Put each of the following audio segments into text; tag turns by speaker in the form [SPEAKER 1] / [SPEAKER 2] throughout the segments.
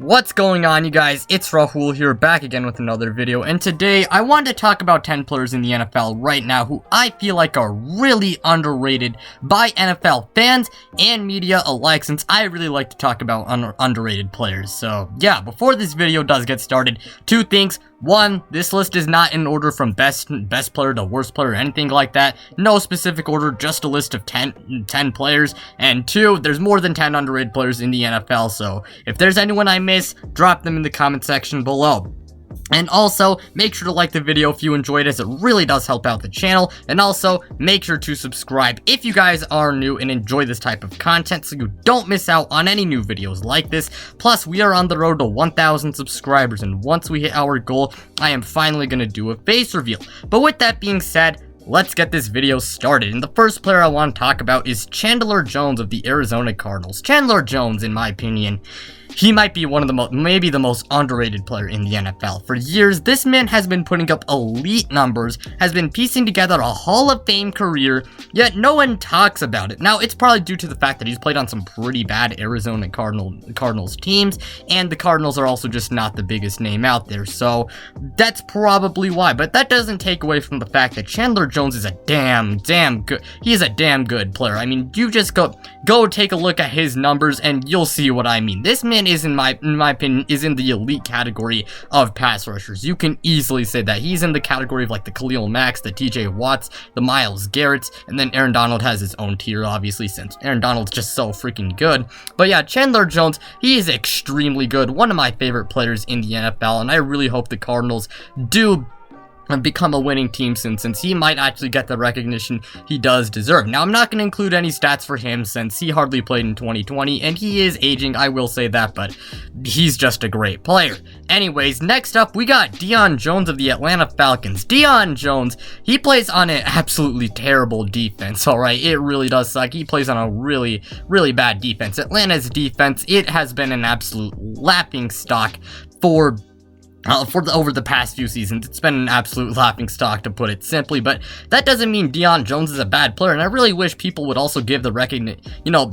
[SPEAKER 1] What's going on, you guys? It's Rahul here, back again with another video, and today I wanted to talk about 10 players in the NFL right now who I feel like are really underrated by NFL fans and media alike, since I really like to talk about underrated players. So yeah, before this video does get started, two things. One, this list is not in order from best player to worst player or anything like that. No specific order, just a list of 10 players. And two, there's more than 10 underrated players in the NFL, so if there's anyone I miss, drop them in the comment section below. And also, make sure to like the video if you enjoyed it, as it really does help out the channel. And also, make sure to subscribe if you guys are new and enjoy this type of content, so you don't miss out on any new videos like this. Plus, we are on the road to 1,000 subscribers, and once we hit our goal, I am finally going to do a face reveal. But with that being said, let's get this video started. And the first player I want to talk about is Chandler Jones of the Arizona Cardinals. Chandler Jones, in my opinion, he might be one of the maybe the most underrated player in the NFL. For years, this man has been putting up elite numbers, has been piecing together a Hall of Fame career, yet no one talks about it. Now, it's probably due to the fact that he's played on some pretty bad Arizona Cardinals teams, and the Cardinals are also just not the biggest name out there, so that's probably why. But that doesn't take away from the fact that Chandler Jones is a damn good, he is a damn good player. I mean, you just go take a look at his numbers and you'll see what I mean. This man is, in my opinion, is in the elite category of pass rushers. You can easily say that. He's in the category of like the Khalil Macks, the TJ Watts, the Myles Garretts, and then Aaron Donald has his own tier, obviously, since Aaron Donald's just so freaking good. But yeah, Chandler Jones, he is extremely good. One of my favorite players in the NFL, and I really hope the Cardinals do become a winning team since he might actually get the recognition he does deserve. Now, I'm not going to include any stats for him since he hardly played in 2020, and he is aging, I will say that, but he's just a great player. Anyways, next up, we got Dion Jones of the Atlanta Falcons. Dion Jones, he plays on an absolutely terrible defense, alright? It really does suck. He plays on a really bad defense. Atlanta's defense, it has been an absolute laughing stock over the past few seasons. It's been an absolute laughing stock, to put it simply, but that doesn't mean Dion Jones is a bad player, and I really wish people would also give the recognition,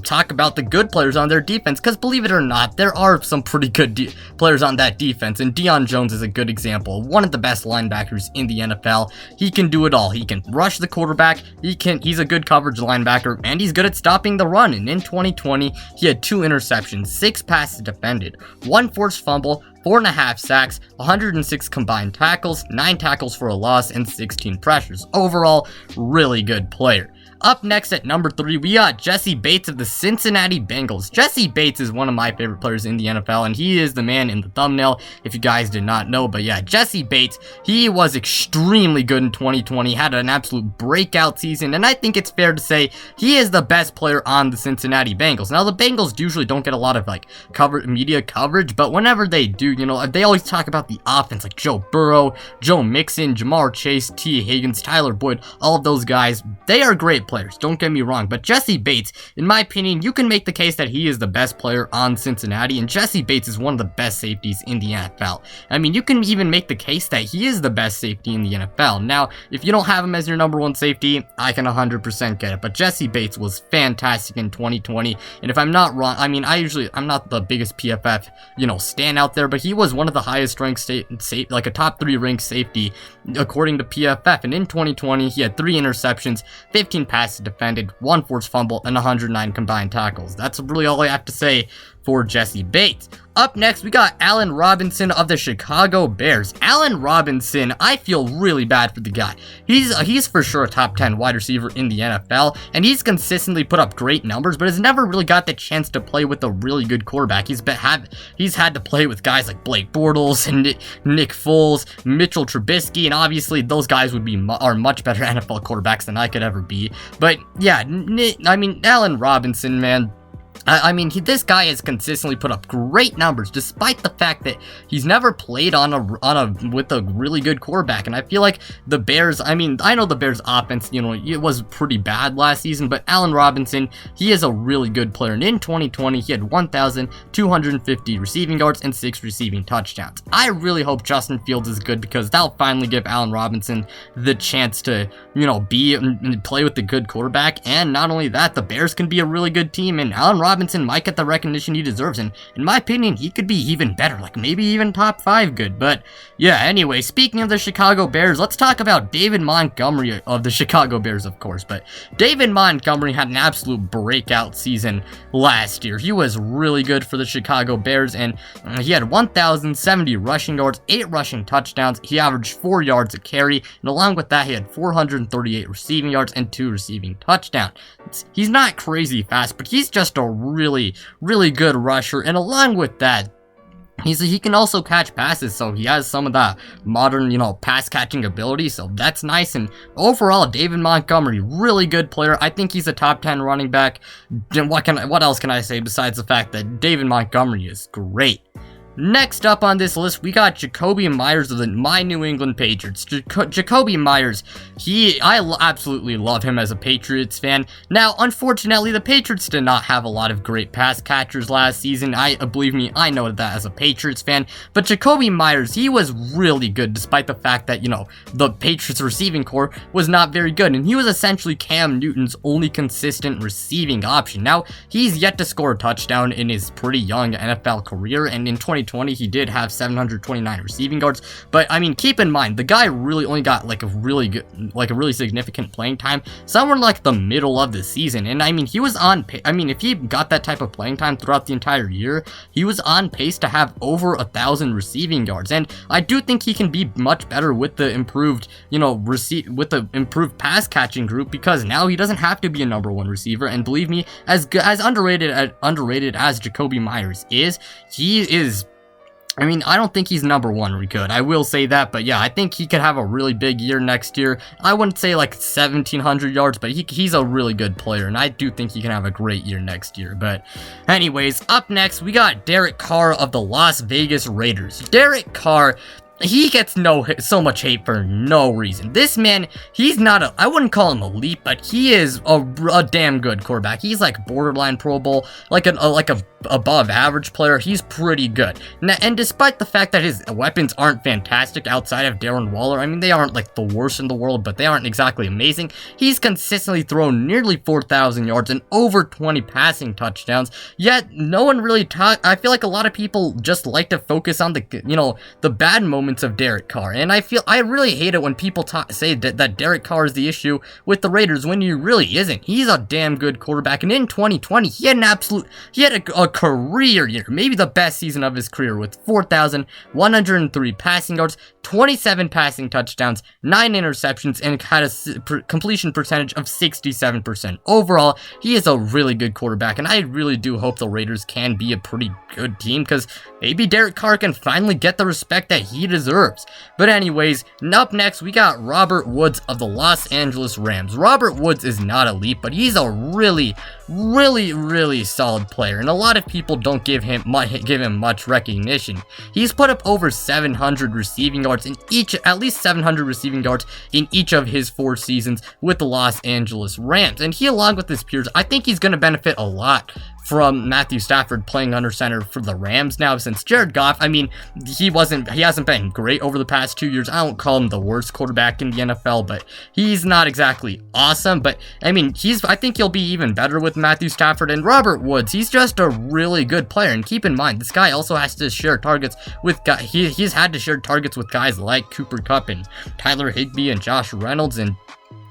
[SPEAKER 1] talk about the good players on their defense, because believe it or not, there are some pretty good players on that defense, and Dion Jones is a good example. One of the best linebackers in the NFL. He can do it all. He can rush the quarterback, he's a good coverage linebacker, and he's good at stopping the run, and in 2020, he had 2 interceptions, 6 passes defended, 1 forced fumble, 4.5 sacks, 106 combined tackles, 9 tackles for a loss, and 16 pressures. Overall, really good player. Up next at number 3, we got Jessie Bates of the Cincinnati Bengals. Jessie Bates is one of my favorite players in the NFL, and he is the man in the thumbnail, if you guys did not know. But yeah, Jessie Bates, he was extremely good in 2020, had an absolute breakout season, and I think it's fair to say he is the best player on the Cincinnati Bengals. Now, the Bengals usually don't get a lot of media coverage, but whenever they do, they always talk about the offense, like Joe Burrow, Joe Mixon, Jamar Chase, T. Higgins, Tyler Boyd, all of those guys. They are great players, don't get me wrong, but Jessie Bates, in my opinion, you can make the case that he is the best player on Cincinnati, and Jessie Bates is one of the best safeties in the NFL. I mean, you can even make the case that he is the best safety in the NFL. Now, if you don't have him as your number 1 safety, I can 100% get it, but Jessie Bates was fantastic in 2020, and if I'm not wrong, I mean, I'm not the biggest PFF, stand out there, but he was one of the highest ranked like a top 3 ranked safety according to PFF, and in 2020, he had 3 interceptions, 15 passes defended, 1 forced fumble, and 109 combined tackles. That's really all I have to say for Jessie Bates. Up next, we got Allen Robinson of the Chicago Bears. Allen Robinson, I feel really bad for the guy. He's for sure a top 10 wide receiver in the NFL, and he's consistently put up great numbers, but has never really got the chance to play with a really good quarterback. He's had to play with guys like Blake Bortles and Nick Foles, Mitchell Trubisky, and obviously those guys are much better NFL quarterbacks than I could ever be. But yeah, I mean, Allen Robinson, man, I mean, this guy has consistently put up great numbers, despite the fact that he's never played with a really good quarterback. And I feel like the Bears, I mean, I know the Bears offense, it was pretty bad last season, but Allen Robinson, he is a really good player. And in 2020, he had 1,250 receiving yards and 6 receiving touchdowns. I really hope Justin Fields is good, because that'll finally give Allen Robinson the chance to, be and play with the good quarterback. And not only that, the Bears can be a really good team, and Allen Robinson Robinson might get the recognition he deserves, and in my opinion, he could be even better, like maybe even top 5 good. But yeah, anyway, speaking of the Chicago Bears, let's talk about David Montgomery of the Chicago Bears, of course. But David Montgomery had an absolute breakout season last year. He was really good for the Chicago Bears, and he had 1,070 rushing yards, 8 rushing touchdowns. He averaged 4 yards a carry, and along with that, he had 438 receiving yards and 2 receiving touchdowns. He's not crazy fast, but he's just a really, really good rusher, and along with that, he can also catch passes, so he has some of that modern, pass catching ability, so that's nice. And overall, David Montgomery, really good player. I think he's a top 10 running back. What else can I say besides the fact that David Montgomery is great? Next up on this list, we got Jacoby Meyers of my New England Patriots. Jacoby Meyers, I absolutely love him as a Patriots fan. Now, unfortunately, the Patriots did not have a lot of great pass catchers last season. Believe me, I know that as a Patriots fan. But Jacoby Meyers, he was really good, despite the fact that, the Patriots receiving core was not very good. And he was essentially Cam Newton's only consistent receiving option. Now, he's yet to score a touchdown in his pretty young NFL career, and in 2020, he did have 729 receiving yards, but I mean, keep in mind, the guy really only got like a really significant playing time somewhere like the middle of the season, and I mean, he was on if he got that type of playing time throughout the entire year, he was on pace to have over 1,000 receiving yards, and I do think he can be much better with the improved, with the improved pass catching group, because now he doesn't have to be a number 1 receiver, and believe me, as underrated as Jacoby Meyers is, I don't think he's number 1 good. I will say that, but yeah, I think he could have a really big year next year. I wouldn't say like 1,700 yards, but he's a really good player, and I do think he can have a great year next year. But anyways, up next, we got Derek Carr of the Las Vegas Raiders. Derek Carr, he gets so much hate for no reason. This man, I wouldn't call him elite, but he is a damn good quarterback. He's like borderline Pro Bowl, like a above average player. He's pretty good. And despite the fact that his weapons aren't fantastic outside of Darren Waller, they aren't like the worst in the world, but they aren't exactly amazing. He's consistently thrown nearly 4,000 yards and over 20 passing touchdowns. Yet no one really I feel like a lot of people just like to focus on the bad moments of Derek Carr, and I really hate it when people say that Derek Carr is the issue with the Raiders when he really isn't. He's a damn good quarterback, and in 2020 he had a career year, maybe the best season of his career, with 4,103 passing yards, 27 passing touchdowns, 9 interceptions, and had a completion percentage of 67%. Overall, he is a really good quarterback, and I really do hope the Raiders can be a pretty good team, because maybe Derek Carr can finally get the respect that he deserves. But anyways, up next, we got Robert Woods of the Los Angeles Rams. Robert Woods is not elite, but he's a really, really, really solid player, and a lot of people don't give him much recognition. He's put up over 700 receiving yards at least 700 receiving yards in each of his 4 seasons with the Los Angeles Rams, and he, along with his peers, I think he's going to benefit a lot from Matthew Stafford playing under center for the Rams now, since Jared Goff, he hasn't been great over the past 2 years. I won't call him the worst quarterback in the NFL, but he's not exactly awesome. But I think he'll be even better with Matthew Stafford. And Robert Woods, he's just a really good player. And keep in mind, this guy also has to share targets with he's had to share targets with guys like Cooper Kupp and Tyler Higbee and Josh Reynolds. And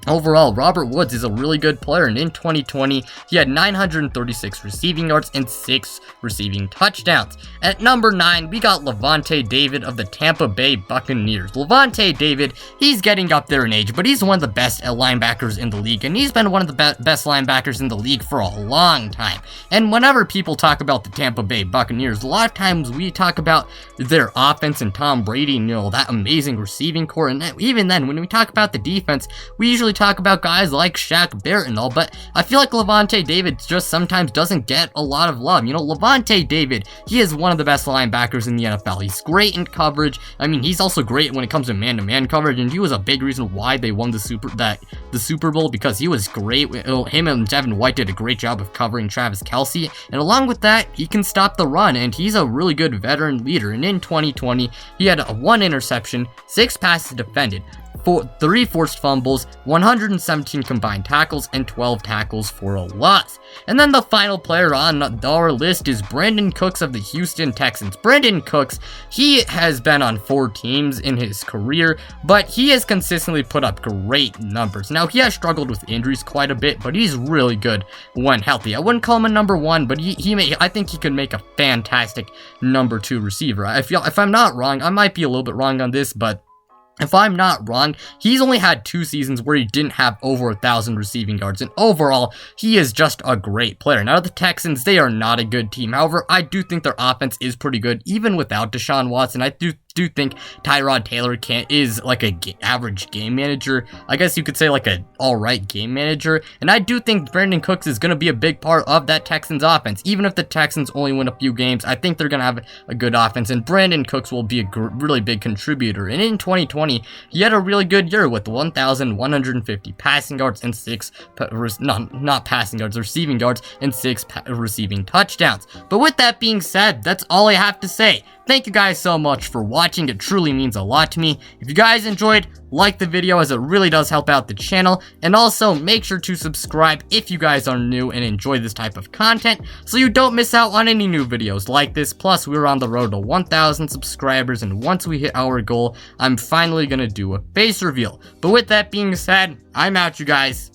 [SPEAKER 1] overall, Robert Woods is a really good player, and in 2020, he had 936 receiving yards and 6 receiving touchdowns. At number 9, we got Levante David of the Tampa Bay Buccaneers. Levante David, he's getting up there in age, but he's one of the best linebackers in the league, and he's been one of the best linebackers in the league for a long time. And whenever people talk about the Tampa Bay Buccaneers, a lot of times we talk about their offense and Tom Brady, that amazing receiving core, and even then, when we talk about the defense, we usually talk about guys like Shaq Barrett and all, but I feel like Levante David just sometimes doesn't get a lot of love. Levante David, he is one of the best linebackers in the NFL. He's great in coverage. He's also great when it comes to man-to-man coverage, and he was a big reason why they won the Super Bowl, because he was great. Him and Devin White did a great job of covering Travis Kelce, and along with that, he can stop the run, and he's a really good veteran leader. And in 2020, he had 1 interception, 6 passes defended, 3 forced fumbles, 117 combined tackles, and 12 tackles for a loss. And then the final player on our list is Brandon Cooks of the Houston Texans. Brandon Cooks, he has been on 4 teams in his career, but he has consistently put up great numbers. Now, he has struggled with injuries quite a bit, but he's really good when healthy. I wouldn't call him a number 1, but I think he could make a fantastic number 2 receiver. If I'm not wrong, I might be a little bit wrong on this, but if I'm not wrong, he's only had 2 seasons where he didn't have over 1,000 receiving yards, and overall, he is just a great player. Now, the Texans, they are not a good team. However, I do think their offense is pretty good, even without Deshaun Watson. I do think Tyrod Taylor is like a average game manager. I guess you could say like a alright game manager. And I do think Brandon Cooks is going to be a big part of that Texans offense. Even if the Texans only win a few games, I think they're going to have a good offense. And Brandon Cooks will be a really big contributor. And in 2020, he had a really good year with 1,150 passing yards and 6, not passing yards, receiving yards and 6 receiving touchdowns. But with that being said, that's all I have to say. Thank you guys so much for watching. It truly means a lot to me. If you guys enjoyed, like the video as it really does help out the channel. And also make sure to subscribe if you guys are new and enjoy this type of content so you don't miss out on any new videos like this. Plus, we're on the road to 1,000 subscribers, and once we hit our goal, I'm finally going to do a face reveal. But with that being said, I'm out, you guys.